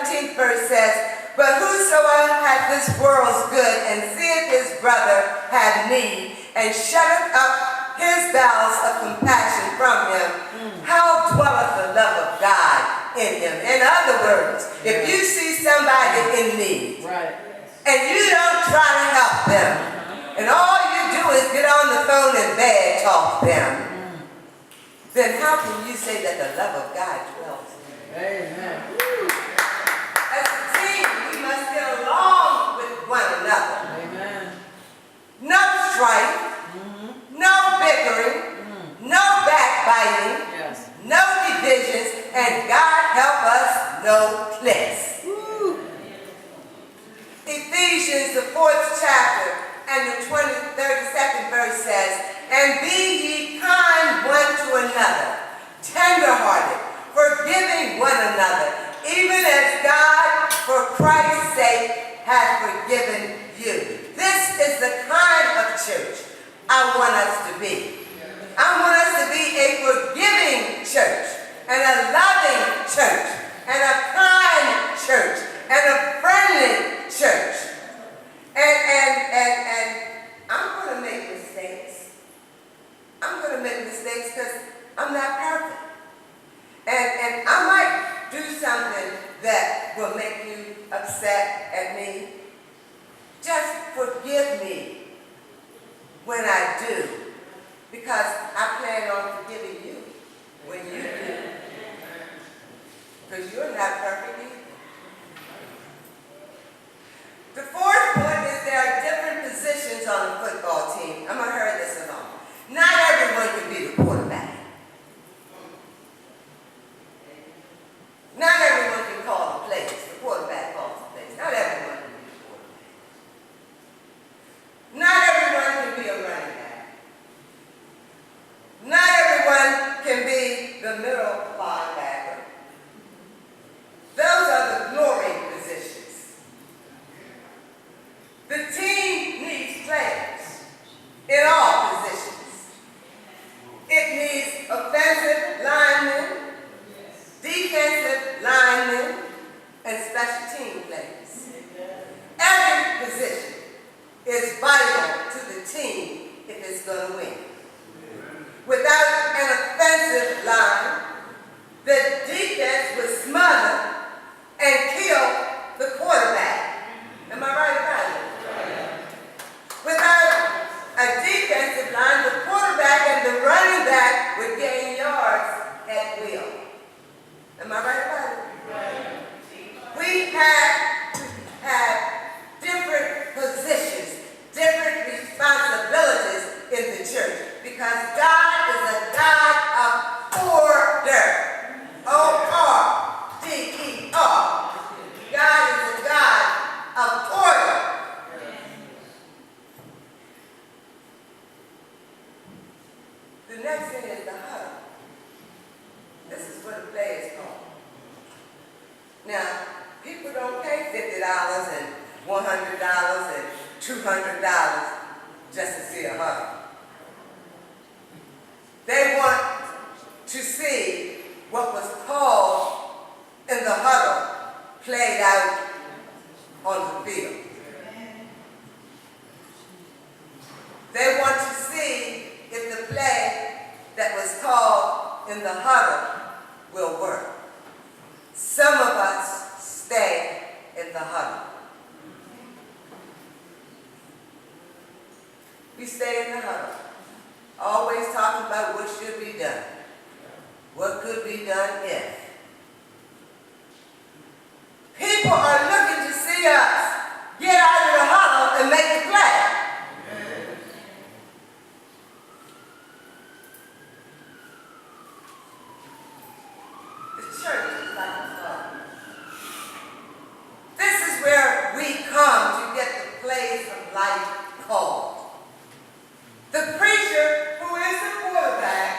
17th verse says, "But whosoever hath this world's good, and seeth his brother have need, and shutteth up his bowels of compassion from him, how dwelleth the love of God in him?" In other words, if you see somebody in need, and you don't try to help them, and all you do is get on the phone and bad talk them, then how can you say that the love of God dwells in you? Amen. As a team, we must get along with one another. Amen. No strife, no bickering, no backbiting, Yes. no divisions, and God help us, no cliques. Ephesians, the 4th chapter, and the 32nd verse says, "And be ye kind one to another, tender-hearted, forgiving one another, even as God, for Christ's sake, hath forgiven you." This is the kind of church I want us to be. I want us to be a forgiving church, and a loving church, and a kind church, and a friendly church. And I'm going to make mistakes. I'm going to make mistakes because I'm not perfect. And I might do something that will make you upset at me. Just forgive me when I do, because I plan on forgiving you when you do. Because you're not perfect either. The fourth point is there are different positions on a football team. I'm going to hurry this along. Not everyone can be the quarterback. Not everyone can call the plays. The quarterback calls the plays. Not everyone can be the quarterback. Not everyone can be a running back. Not everyone can be the middle linebacker. Those are the glory positions. The team needs players in all positions. It needs offensive linemen, defensive linemen, and special team players. Every position is vital to the team if it's going to win. Without an offensive line, the defense would smother and kill the quarterback. Am I right about it? Without a defensive line, the quarterback and the running back would gain yards at will. Am I right about it? We have to have different positions, different responsibilities in the church, because God is a God of order. O-R-D-E-R. God is a God of order. The next thing is the huddle. This is what a play is called. Now, people don't pay $50 and $100 and $200 just to see a huddle. They want to see what was called in the huddle played out on the field. They want to see if the play that was called in the huddle will work. Some of us stay in the huddle. We stay in the huddle, always talking about what should be done, what could be done if. People are looking to see us get out of the huddle and make the play. The church is like a huddle. This is where we come to get the plays of life called. The preacher, who is the quarterback,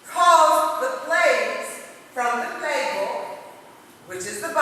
calls the plays from the playbook, which is the Bible,